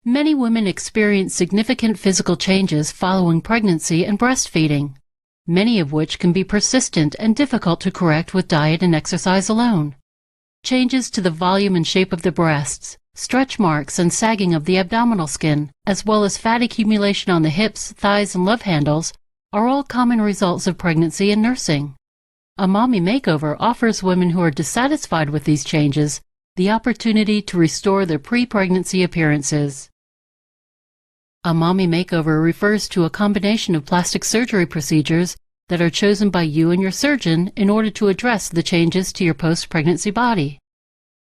Many women experience significant physical changes following pregnancy and breastfeeding, many of which can be persistent and difficult to correct with diet and exercise alone. Changes to the volume and shape of the breasts, stretch marks and sagging of the abdominal skin, as well as fat accumulation on the hips, thighs, and love handles are all common results of pregnancy and nursing. A mommy makeover offers women who are dissatisfied with these changes the opportunity to restore their pre-pregnancy appearances. A mommy makeover refers to a combination of plastic surgery procedures that are chosen by you and your surgeon in order to address the changes to your post-pregnancy body.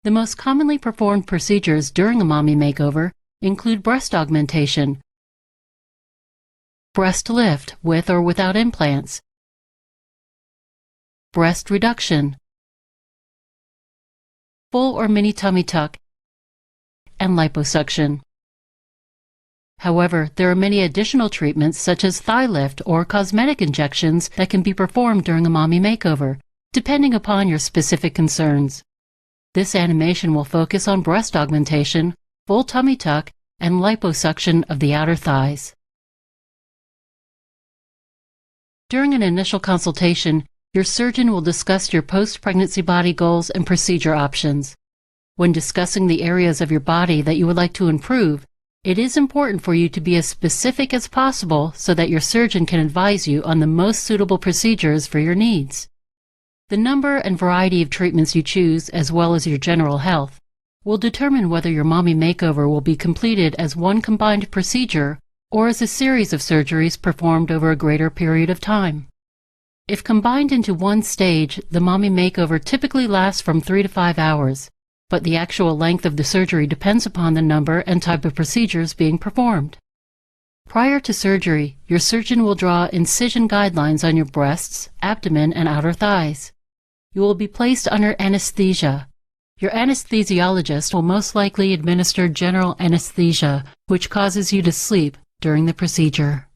The most commonly performed procedures during a mommy makeover include breast augmentation, breast lift with or without implants, breast reduction, full or mini tummy tuck, and liposuction. However, there are many additional treatments such as thigh lift or cosmetic injections that can be performed during a mommy makeover, depending upon your specific concerns. This animation will focus on breast augmentation, full tummy tuck, and liposuction of the outer thighs. During an initial consultation, your surgeon will discuss your post-pregnancy body goals and procedure options. When discussing the areas of your body that you would like to improve, it is important for you to be as specific as possible so that your surgeon can advise you on the most suitable procedures for your needs. The number and variety of treatments you choose, as well as your general health, will determine whether your mommy makeover will be completed as one combined procedure or as a series of surgeries performed over a greater period of time. If combined into one stage, the mommy makeover typically lasts from 3 to 5 hours, but the actual length of the surgery depends upon the number and type of procedures being performed. Prior to surgery, your surgeon will draw incision guidelines on your breasts, abdomen, and outer thighs. You will be placed under anesthesia. Your anesthesiologist will most likely administer general anesthesia, which causes you to sleep during the procedure.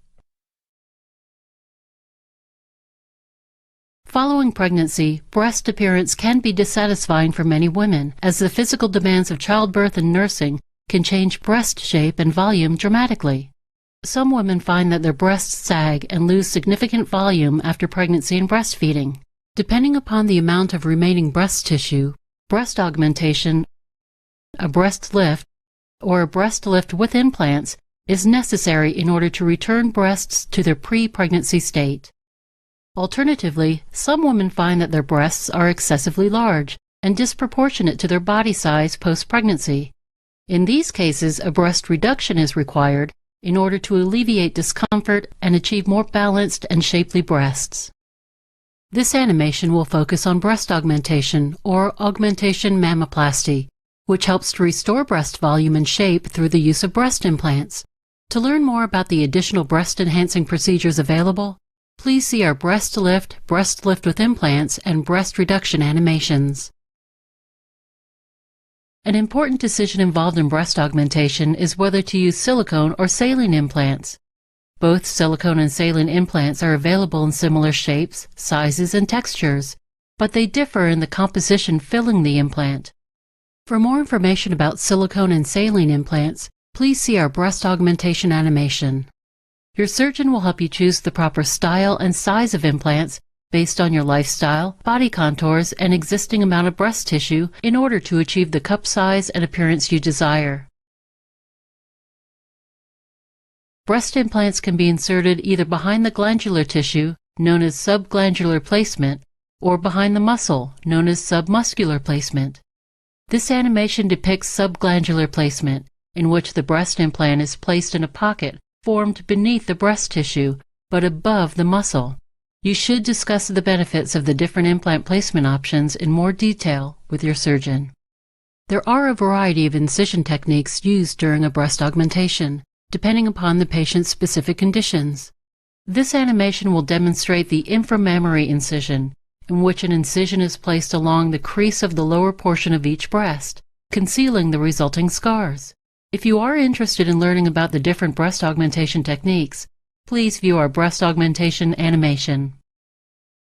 Following pregnancy, breast appearance can be dissatisfying for many women, as the physical demands of childbirth and nursing can change breast shape and volume dramatically. Some women find that their breasts sag and lose significant volume after pregnancy and breastfeeding. Depending upon the amount of remaining breast tissue, breast augmentation, a breast lift, or a breast lift with implants is necessary in order to return breasts to their pre-pregnancy state. Alternatively, some women find that their breasts are excessively large and disproportionate to their body size post-pregnancy. In these cases, a breast reduction is required in order to alleviate discomfort and achieve more balanced and shapely breasts. This animation will focus on breast augmentation or augmentation mammoplasty, which helps to restore breast volume and shape through the use of breast implants. To learn more about the additional breast-enhancing procedures available, please see our breast lift with implants, and breast reduction animations. An important decision involved in breast augmentation is whether to use silicone or saline implants. Both silicone and saline implants are available in similar shapes, sizes, and textures, but they differ in the composition filling the implant. For more information about silicone and saline implants, please see our breast augmentation animation. Your surgeon will help you choose the proper style and size of implants based on your lifestyle, body contours, and existing amount of breast tissue in order to achieve the cup size and appearance you desire. Breast implants can be inserted either behind the glandular tissue, known as subglandular placement, or behind the muscle, known as submuscular placement. This animation depicts subglandular placement, in which the breast implant is placed in a pocket formed beneath the breast tissue, but above the muscle. You should discuss the benefits of the different implant placement options in more detail with your surgeon. There are a variety of incision techniques used during a breast augmentation, depending upon the patient's specific conditions. This animation will demonstrate the inframammary incision, in which an incision is placed along the crease of the lower portion of each breast, concealing the resulting scars. If you are interested in learning about the different breast augmentation techniques, please view our breast augmentation animation.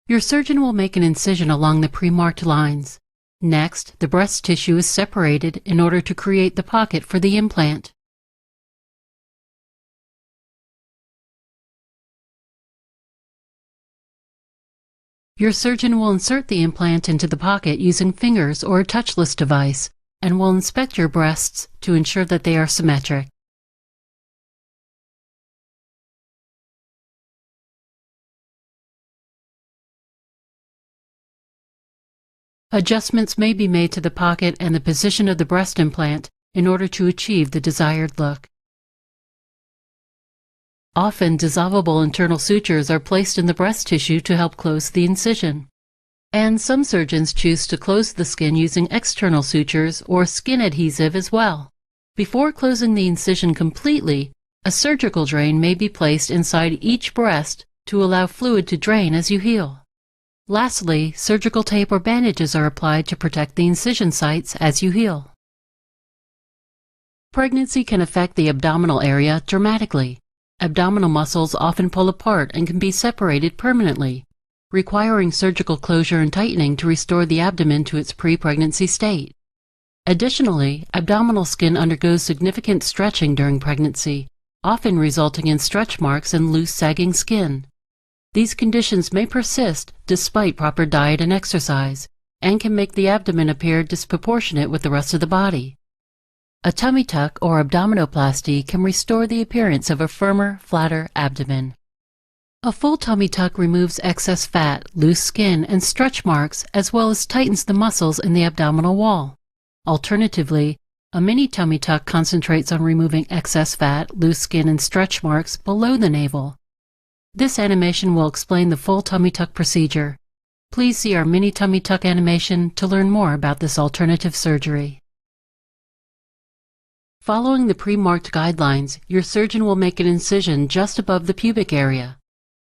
Your surgeon will make an incision along the pre-marked lines. Next, the breast tissue is separated in order to create the pocket for the implant. Your surgeon will insert the implant into the pocket using fingers or a touchless device and will inspect your breasts to ensure that they are symmetric. Adjustments may be made to the pocket and the position of the breast implant in order to achieve the desired look. Often, dissolvable internal sutures are placed in the breast tissue to help close the incision. And some surgeons choose to close the skin using external sutures or skin adhesive as well. Before closing the incision completely, a surgical drain may be placed inside each breast to allow fluid to drain as you heal. Lastly, surgical tape or bandages are applied to protect the incision sites as you heal. Pregnancy can affect the abdominal area dramatically. Abdominal muscles often pull apart and can be separated permanently, requiring surgical closure and tightening to restore the abdomen to its pre-pregnancy state. Additionally, abdominal skin undergoes significant stretching during pregnancy, often resulting in stretch marks and loose sagging skin. These conditions may persist despite proper diet and exercise, and can make the abdomen appear disproportionate with the rest of the body. A tummy tuck or abdominoplasty can restore the appearance of a firmer, flatter abdomen. A full tummy tuck removes excess fat, loose skin, and stretch marks, as well as tightens the muscles in the abdominal wall. Alternatively, a mini tummy tuck concentrates on removing excess fat, loose skin, and stretch marks below the navel. This animation will explain the full tummy tuck procedure. Please see our mini tummy tuck animation to learn more about this alternative surgery. Following the pre-marked guidelines, your surgeon will make an incision just above the pubic area.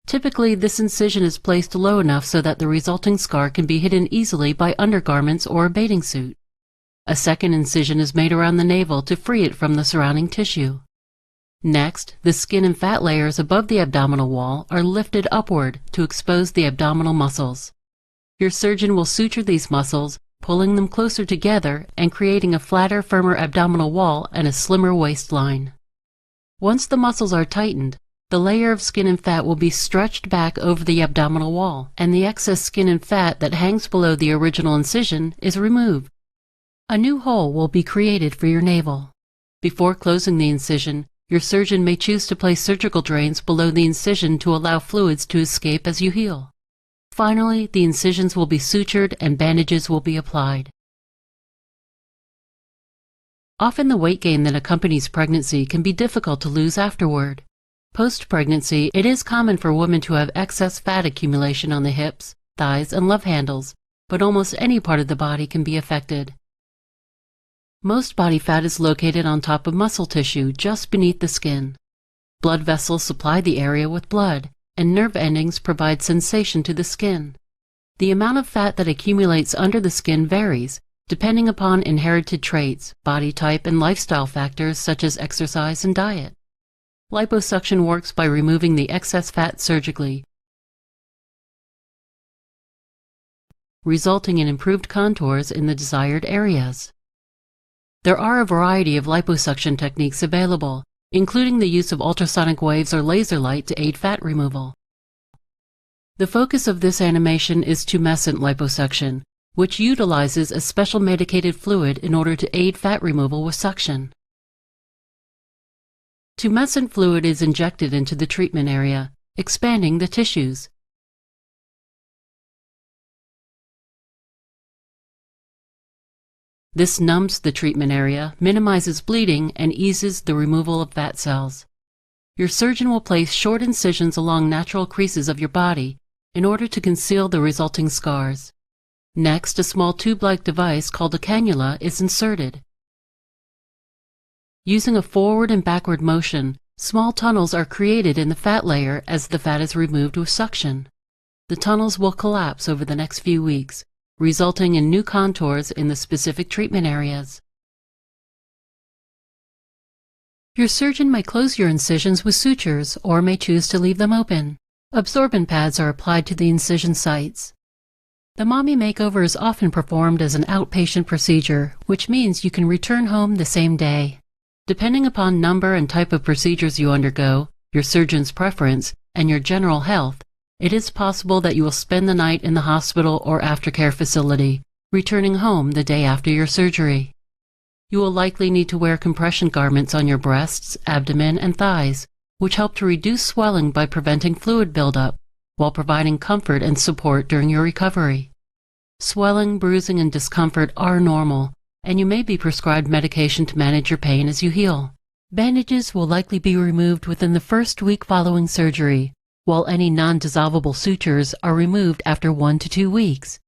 Typically, this incision is placed low enough so that the resulting scar can be hidden easily by undergarments or a bathing suit. A second incision is made around the navel to free it from the surrounding tissue. Next, the skin and fat layers above the abdominal wall are lifted upward to expose the abdominal muscles. Your surgeon will suture these muscles, pulling them closer together and creating a flatter, firmer abdominal wall and a slimmer waistline. Once the muscles are tightened, the layer of skin and fat will be stretched back over the abdominal wall, and the excess skin and fat that hangs below the original incision is removed. A new hole will be created for your navel. Before closing the incision, your surgeon may choose to place surgical drains below the incision to allow fluids to escape as you heal. Finally, the incisions will be sutured and bandages will be applied. Often the weight gain that accompanies pregnancy can be difficult to lose afterward. Post-pregnancy, it is common for women to have excess fat accumulation on the hips, thighs, and love handles, but almost any part of the body can be affected. Most body fat is located on top of muscle tissue just beneath the skin. Blood vessels supply the area with blood, and nerve endings provide sensation to the skin. The amount of fat that accumulates under the skin varies, depending upon inherited traits, body type, and lifestyle factors such as exercise and diet. Liposuction works by removing the excess fat surgically, resulting in improved contours in the desired areas. There are a variety of liposuction techniques available, including the use of ultrasonic waves or laser light to aid fat removal. The focus of this animation is tumescent liposuction, which utilizes a special medicated fluid in order to aid fat removal with suction. Tumescent fluid is injected into the treatment area, expanding the tissues. This numbs the treatment area, minimizes bleeding, and eases the removal of fat cells. Your surgeon will place short incisions along natural creases of your body in order to conceal the resulting scars. Next, a small tube-like device called a cannula is inserted. Using a forward and backward motion, small tunnels are created in the fat layer as the fat is removed with suction. The tunnels will collapse over the next few weeks, resulting in new contours in the specific treatment areas. Your surgeon may close your incisions with sutures or may choose to leave them open. Absorbent pads are applied to the incision sites. The mommy makeover is often performed as an outpatient procedure, which means you can return home the same day. Depending upon number and type of procedures you undergo, your surgeon's preference, and your general health, it is possible that you will spend the night in the hospital or aftercare facility, returning home the day after your surgery. You will likely need to wear compression garments on your breasts, abdomen, and thighs, which help to reduce swelling by preventing fluid buildup, while providing comfort and support during your recovery. Swelling, bruising, and discomfort are normal, and you may be prescribed medication to manage your pain as you heal. Bandages will likely be removed within the first week following surgery, while any non-dissolvable sutures are removed after 1 to 2 weeks.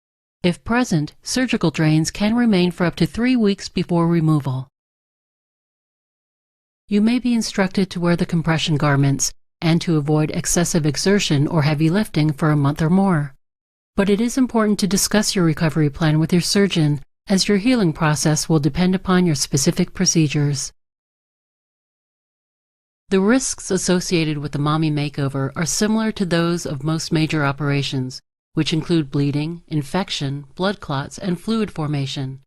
If present, surgical drains can remain for up to 3 weeks before removal. You may be instructed to wear the compression garments and to avoid excessive exertion or heavy lifting for a month or more. But it is important to discuss your recovery plan with your surgeon, as your healing process will depend upon your specific procedures. The risks associated with the mommy makeover are similar to those of most major operations, which include bleeding, infection, blood clots, and fluid formation.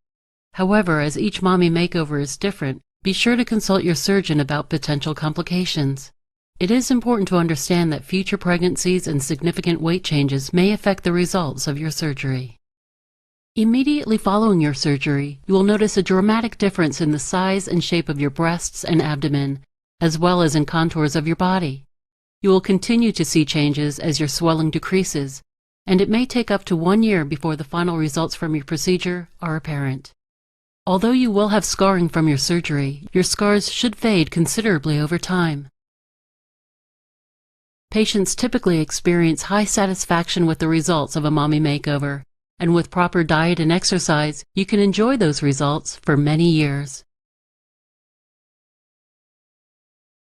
However, as each mommy makeover is different, be sure to consult your surgeon about potential complications. It is important to understand that future pregnancies and significant weight changes may affect the results of your surgery. Immediately following your surgery, you will notice a dramatic difference in the size and shape of your breasts and abdomen, as well as in contours of your body. You will continue to see changes as your swelling decreases, and it may take up to 1 year before the final results from your procedure are apparent. Although you will have scarring from your surgery, your scars should fade considerably over time. Patients typically experience high satisfaction with the results of a mommy makeover, and with proper diet and exercise, you can enjoy those results for many years.